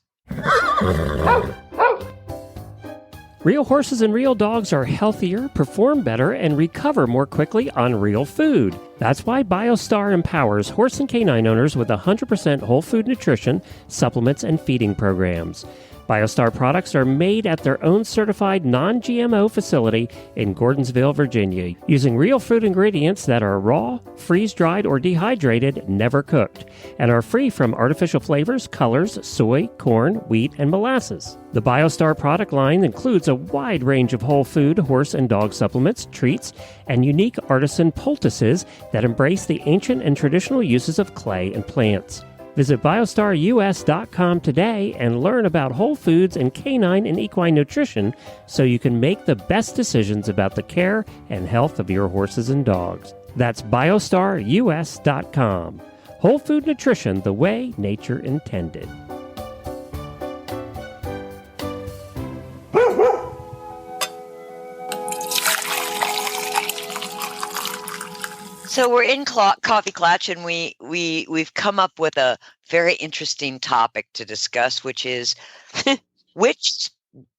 Real horses and real dogs are healthier, perform better, and recover more quickly on real food. That's why Biostar empowers horse and canine owners with 100% whole food nutrition, supplements, and feeding programs. Biostar products are made at their own certified non-GMO facility in Gordonsville, Virginia, using real food ingredients that are raw, freeze-dried, or dehydrated, never cooked, and are free from artificial flavors, colors, soy, corn, wheat, and molasses. The Biostar product line includes a wide range of whole food, horse and dog supplements, treats, and unique artisan poultices that embrace the ancient and traditional uses of clay and plants. Visit biostarus.com today and learn about whole foods and canine and equine nutrition so you can make the best decisions about the care and health of your horses and dogs. That's biostarus.com. Whole food nutrition the way nature intended. So we're in Coffee Klatch, and we've come up with a very interesting topic to discuss, which is which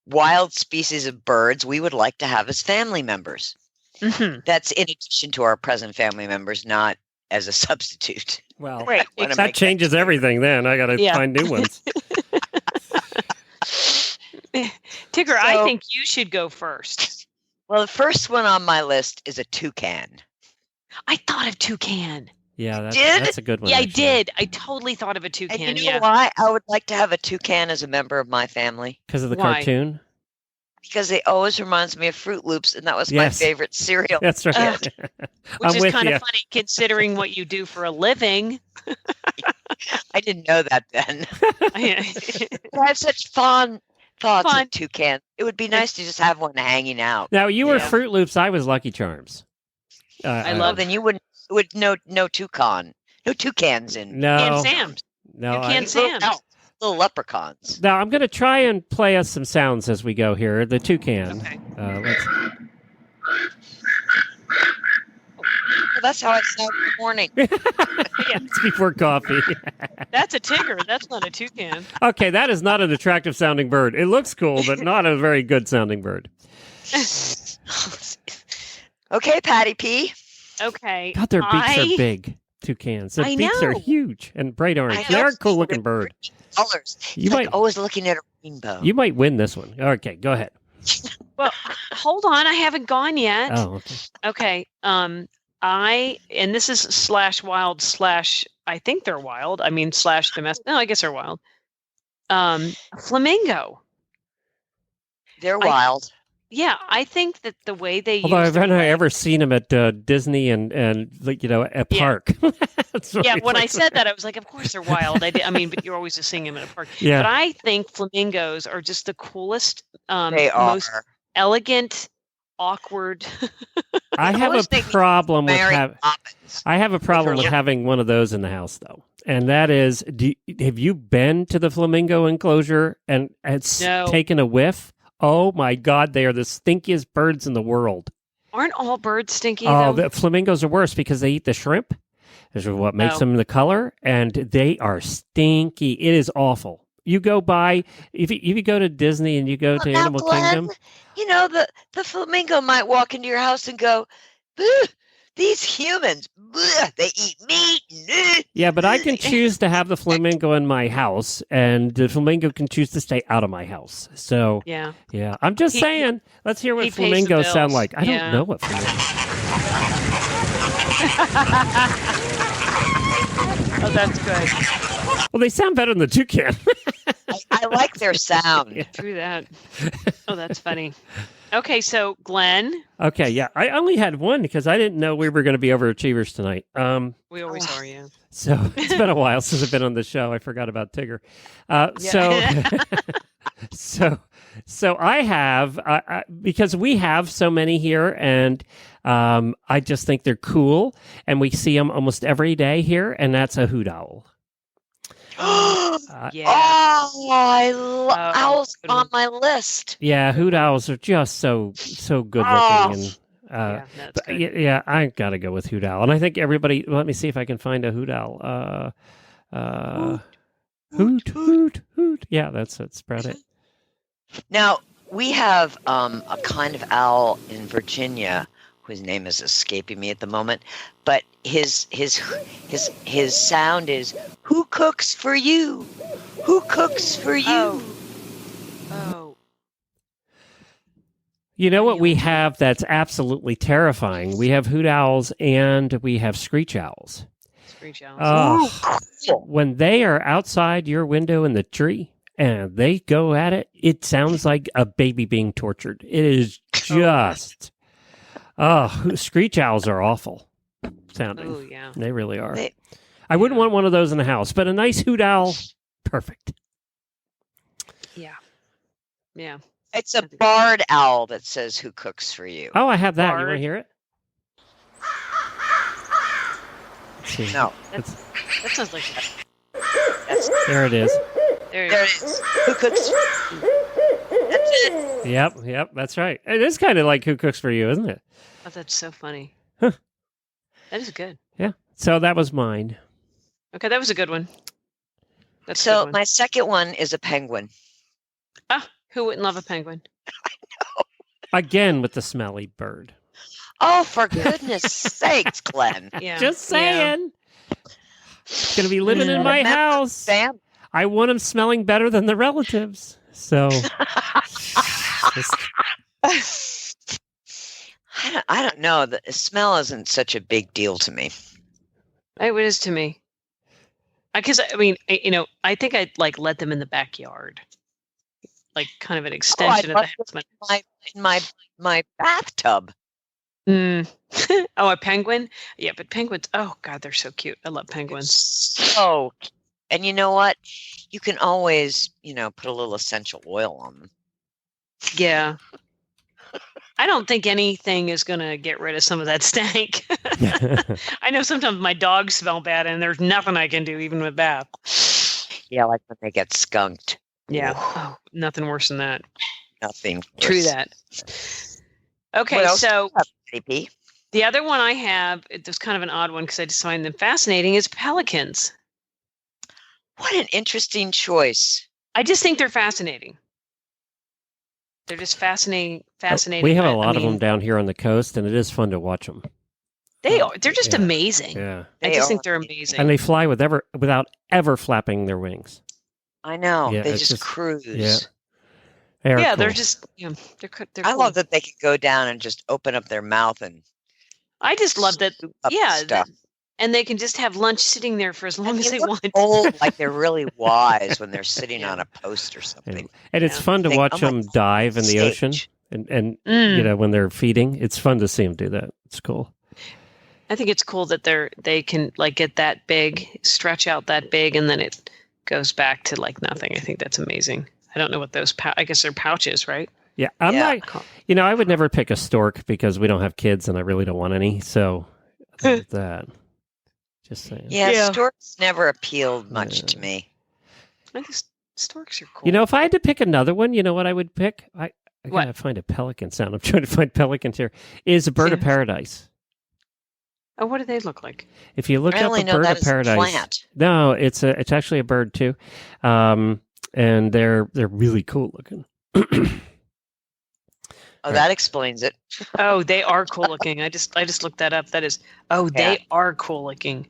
wild species of birds we would like to have as family members. Mm-hmm. That's in addition to our present family members, not as a substitute. Well, right. That changes everything then. I got to find new ones. Tigger, I think you should go first. Well, the first one on my list is a toucan. I thought of toucan. Yeah, that's a good one. Yeah, I did. I totally thought of a toucan. And you know why I would like to have a toucan as a member of my family? Because of the cartoon? Because it always reminds me of Fruit Loops, and that was my favorite cereal. That's right. Which is kind of funny considering what you do for a living. I didn't know that then. I have such fond thoughts of toucan. It would be nice to just have one hanging out. Now, you were Fruit Loops. I was Lucky Charms. I love. Then you would no toucans in and Sam's. No, Sam's. Little leprechauns. Now I'm going to try and play us some sounds as we go here. The toucan. Okay. Let's. Well, that's how I sound in the morning. It's before coffee. That's a tigger. That's not a toucan. Okay, that is not an attractive sounding bird. It looks cool, but not a very good sounding bird. Okay, Patty P. Okay. God, their beaks are big. Toucans. Their beaks are huge and bright orange. They are a cool looking bird. Colors. You might always looking at a rainbow. You might win this one. Okay, go ahead. Well, hold on. I haven't gone yet. Oh, okay. Okay. And this is /wild/ I think they're wild. I mean /domestic. No, I guess they're wild. Flamingo. They're wild. Yeah, I think that the way they Although I've never ever seen them at Disney and a park. When I said that, I was like, of course they're wild. I mean, but you're always just seeing them in a park. Yeah. But I think flamingos are just the coolest, most elegant, awkward. I have a problem with having one of those in the house, though. And that is, have you been to the flamingo enclosure and taken a whiff? Oh my God, they are the stinkiest birds in the world. Aren't all birds stinky? Oh, though? The flamingos are worse because they eat the shrimp. This is what makes them the color, and they are stinky. It is awful. You go by, if you go to Disney and you go to Animal Kingdom. You know, the flamingo might walk into your house and go, these humans, they eat meat. Yeah, but I can choose to have the flamingo in my house, and the flamingo can choose to stay out of my house. So, yeah. I'm just saying, let's hear what flamingos sound like. I don't know what flamingos Oh, that's good. Well, they sound better than the toucan. I like their sound. Yeah. True that. Oh, that's funny. Okay, so Glenn. Okay, yeah. I only had one because I didn't know we were going to be overachievers tonight. We always are, yeah. So it's been a while since I've been on the show. I forgot about Tigger. So I have, because we have so many here, and I just think they're cool, and we see them almost every day here, and that's a hoot owl. Yeah. Owls on my list. Yeah, hoot owls are just so good looking, and that's good. yeah, I gotta go with hoot owl. And I think everybody. Let me see if I can find a hoot owl. Hoot. Yeah, that's about it. Now we have a kind of owl in Virginia whose name is escaping me at the moment, but his sound is "Who cooks for you? Who cooks for you?" Oh. You know what we have that's absolutely terrifying? We have hoot owls and we have screech owls. Screech owls. Cool. When they are outside your window in the tree and they go at it, it sounds like a baby being tortured. It is just... screech owls are awful sounding. Oh, yeah. They really are. I wouldn't want one of those in the house, but a nice hoot owl, perfect. Yeah. Yeah. It's a barred owl that says "Who cooks for you?" Oh, I have that. Bard. You want to hear it? Let's see. No, That sounds like There it is. there there it is. Who cooks? That's it. Yep, that's right. It is kind of like Who Cooks for You, isn't it? Oh, that's so funny. Huh. That is good. Yeah. So that was mine. Okay, that was a good one. That's a So good one. my second one is a penguin. Who wouldn't love a penguin? Again with the smelly bird. Oh, for goodness sakes, Glenn! Yeah. Just saying. It's going to be living in my house. Sam, I want him smelling better than the relatives. So. I don't know. The smell isn't such a big deal to me. It is to me. Because I think I'd let them in the backyard, like kind of an extension of the house. In my bathtub. Oh, a penguin? Yeah, but penguins. Oh God, they're so cute. I love penguins. So, and you know what? You can always, put a little essential oil on them. Yeah. I don't think anything is going to get rid of some of that stank. I know sometimes my dogs smell bad, and there's nothing I can do, even with that. Yeah, like when they get skunked. Yeah. Ooh, Oh, nothing worse than that. nothing worse. True that. Okay, What else so do you have, CP? the other one I have, it was kind of an odd one because I just find them fascinating, is pelicans. What an interesting choice. I just think they're fascinating. They're just fascinating. We have a lot of them down here on the coast, and it is fun to watch them. They are. They're just Yeah. amazing. Yeah. I just think they're amazing. And they fly without ever flapping their wings. I know. Yeah, They it's just just- cruise. Yeah. They are yeah, they're cool. just. They're I cool. love that they can go down and just open up their mouth and I just love that. scoop up Yeah, stuff. and they can just have lunch sitting there for as long And as they look want. old, like they're really wise when they're sitting Yeah. on a post or something. And it's Yeah. fun to Think, watch oh my them dive in the stage. ocean. And Mm. when they're feeding, it's fun to see them do that. It's cool. I think it's cool that they can get that big, stretch out that big, and then it goes back to nothing. I think that's amazing. I don't know what those. I guess they're pouches, right? Yeah, I'm Yeah. not. I would never pick a stork because we don't have kids, and I really don't want any. So there's that. Just saying. Yeah, storks never appealed much to me. I think storks are cool. If I had to pick another one, you know what I would pick? I What? gotta find a pelican sound. I'm trying to find pelicans here. Is a bird of Yeah. paradise. Oh, what do they look like? If you look I up only a know bird that of as a paradise, plant. no, it's actually a bird too, and they're really cool looking. Oh, that explains it. Oh, they are cool looking. I just looked that up. That is. Oh, Yeah. they are cool looking.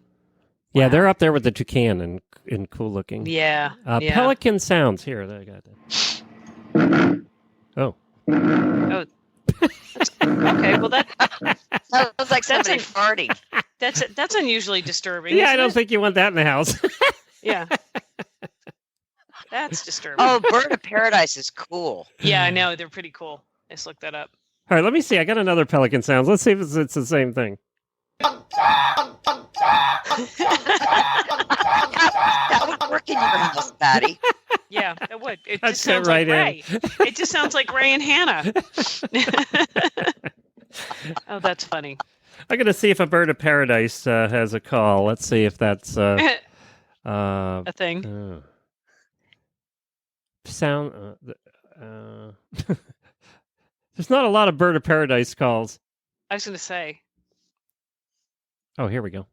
Yeah, Wow. they're up there with the toucan and cool looking. Yeah. Yeah. Pelican sounds here. I got that. Oh, Okay. Well, that Sounds like That's somebody a- farting. that's unusually disturbing. yeah. I isn't don't it? think you want that in the house. Yeah. That's disturbing. Oh, bird of paradise is cool. Yeah, I know. They're pretty cool. Let's look that up. All right, let me see. I got another pelican sounds. Let's see if it's the same thing. That would work in your house, Patty. Yeah, that would. It That's just sounds right like in. Ray. It just sounds like Ray and Hannah. Oh, that's funny. I'm going to see if a bird of paradise has a call. Let's see if that's. a thing. Sound. There's not a lot of bird of paradise calls. I was going to say. Oh, here we go.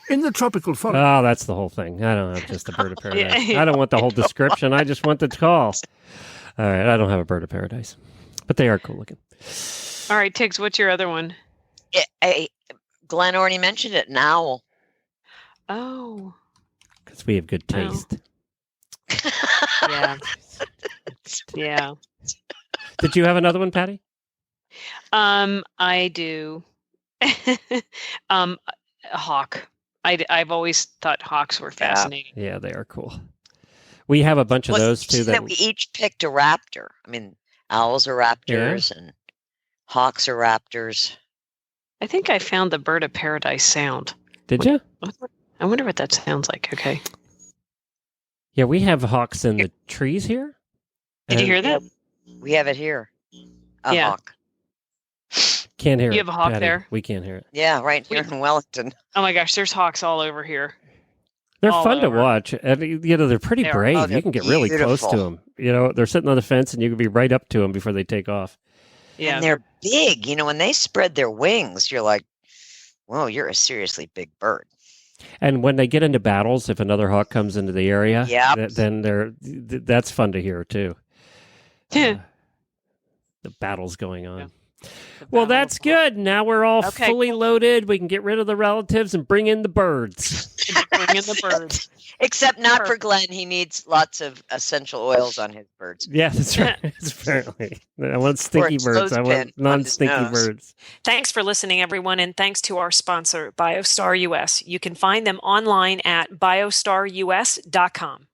In the tropical forest. Oh, that's the whole thing. I don't have just a bird of paradise. I don't want the whole description. I just want the call. All right, I don't have a bird of paradise, but they are cool looking. All right, Tiggs, what's your other one? Glenn already mentioned it, an owl. Oh. Because we have good taste. Yeah. Yeah. Did you have another one, Patty? I do. A hawk. I've always thought hawks were fascinating. Yeah, they are cool. We have a bunch of those too. That we each picked a raptor. I mean, owls are raptors and hawks are raptors. I think I found the bird of paradise sound. Did you? I wonder what that sounds like. Okay. Yeah, we have hawks in the trees here. Did you hear that? We have it here. A hawk. Can't hear it. You have a hawk Patty. there? We can't hear it. Yeah, right here in Wellington. Oh my gosh, there's hawks all over here. They're fun to watch. And, they're pretty brave. Oh, you can get really close to them. They're sitting on the fence and you can be right up to them before they take off. Yeah. And they're big. When they spread their wings, you're like, whoa, you're a seriously big bird. And when they get into battles, if another hawk comes into the area, then that's fun to hear too. The battle's going on. Yeah. Well, that's good. Now we're all fully loaded. We can get rid of the relatives and bring in the birds. Except not for Glenn. He needs lots of essential oils on his birds. Yeah, that's right. Apparently. I want stinky birds. I want non-stinky birds. Thanks for listening, everyone, and thanks to our sponsor, Biostar US. You can find them online at biostarus.com.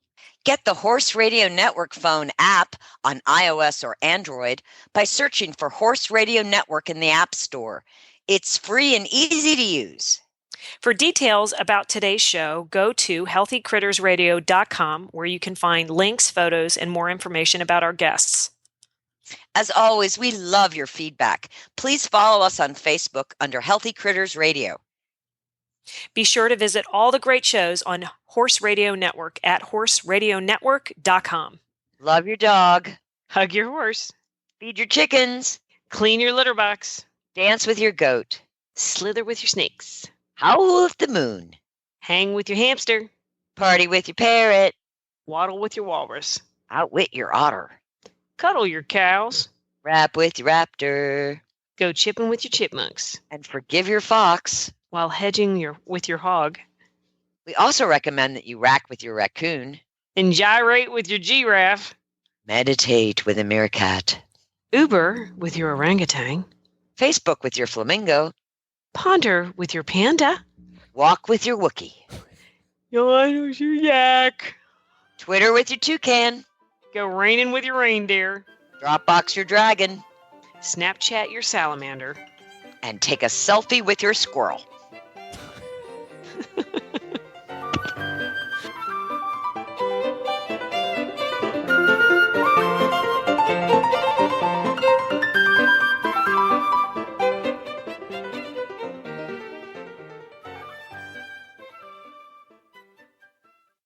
Get the Horse Radio Network phone app on iOS or Android by searching for Horse Radio Network in the App Store. It's free and easy to use. For details about today's show, go to healthycrittersradio.com, where you can find links, photos, and more information about our guests. As always, we love your feedback. Please follow us on Facebook under Healthy Critters Radio. Be sure to visit all the great shows on Horse Radio Network at horseradionetwork.com. Love your dog. Hug your horse. Feed your chickens. Clean your litter box. Dance with your goat. Slither with your snakes. Howl with the moon. Hang with your hamster. Party with your parrot. Waddle with your walrus. Outwit your otter. Cuddle your cows. Rap with your raptor. Go chipping with your chipmunks. And forgive your fox. While hedging with your hog. We also recommend that you rack with your raccoon. And gyrate with your giraffe. Meditate with a meerkat. Uber with your orangutan. Facebook with your flamingo. Ponder with your panda. Walk with your Wookiee. Yawn with your yak. Twitter with your toucan. Go raining with your reindeer. Dropbox your dragon. Snapchat your salamander. And take a selfie with your squirrel.